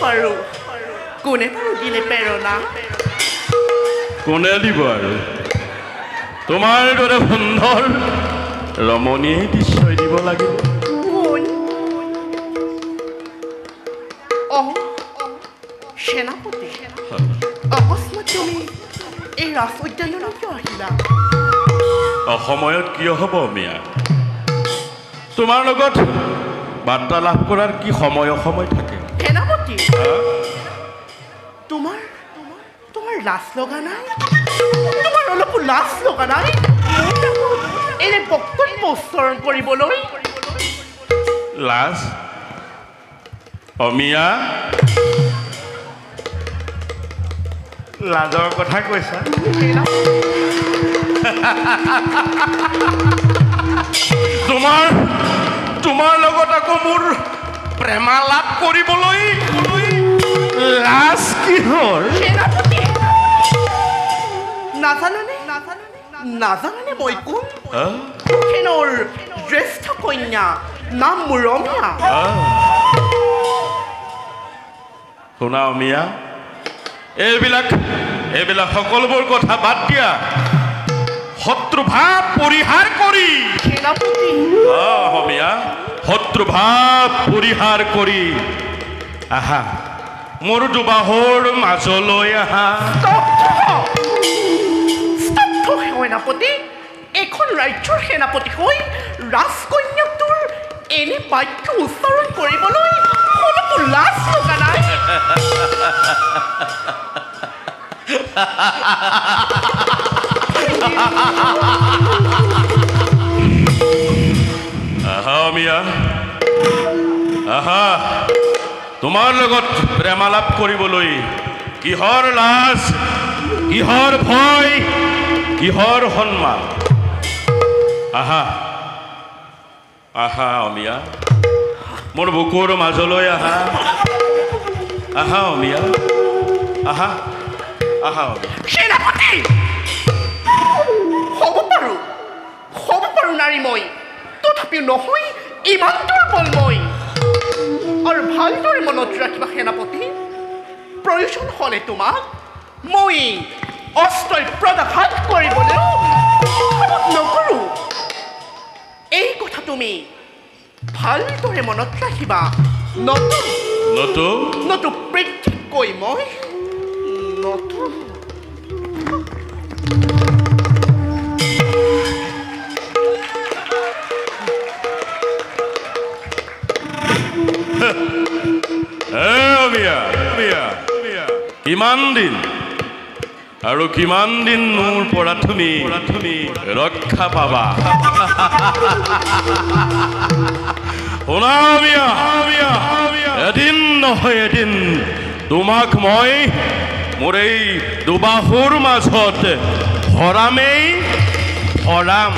পাৰো কোনে পাৰো দিলে প্ৰেৰণা কোনে দিব আৰু তোমাৰ দৰে সুন্দৰ ৰমণীয়ে নিশ্চয় দিব লাগিব কোন সেনাপতি অকস্মাত তুমি এই ৰাজ উদ্যানলৈ কিয় আহিলা অসময়ত কিয় হ'ব মিয়া তোমাৰ লগত বাৰ্তালাপ কৰাৰ কি সময় থাকে সেনাপতি তোমাৰ লাজ লগা নাই তোমাৰ অলপো লাজ লগা নাই এনে বক্তব্য উচ্চাৰণ কৰিবলৈ লাজ অমিয়া লাজৰ কথা কৈছা তোমাৰ লগত আকৌ মোৰ প্ৰেমালাপ কৰিবলৈ লাজ কিহৰ নাজানে মই কোন সেনৰ জ্যেষ্ঠ কন্যা নাম ৰমীয়া শুনা অমিয়া এইবিলাক সকলোবোৰ কথা বাদ দিয়া শত্ৰুভাৱ পৰিহাৰ কৰি অমিয়া শত্ৰুভাৱ পৰিহাৰ কৰি আহা মোৰ দুবাহুৰ মাজলৈ আহা সেনাপতি এখন ৰাজ্যৰ সেনাপতি হৈ ৰাজকন্যাটোৰ এনে বাক্য উচ্চাৰণ কৰিবলৈ অলপো লাজ লগা নাই আহা অমিয়া আহা তোমাৰ লগত প্ৰেমালাপ কৰিবলৈ কিহৰ লাজ কিহৰ ভয় কিহৰ সন্মান আহা আহা অমিয়া মোৰ বুকুৰ মাজলৈ আহা আহা অমিয়া আহা আহা অমিয়া সেনাপতি হ'ব পাৰো নাৰী মই তথাপিও নহয় ইমান দুৰ্বল মই আৰু ভালদৰে মনত ৰাখিবা সেনাপতি প্ৰয়োজন হ'লে তোমাক মই অস্ত্ৰই প্ৰদাঘাত কৰিবলৈও নকৰোঁ এই কথা তুমি ভালদৰে মনত ৰাখিবা নতু বৃদ্ধিকৈ মই নতু কিমান দিন মোৰ পৰা তুমি ৰক্ষা পাবা শুনা অমিয়া এদিন নহয় এদিন তোমাক মই মোৰ এই দুবাহুৰ মাজত ভৰামেই ভৰাম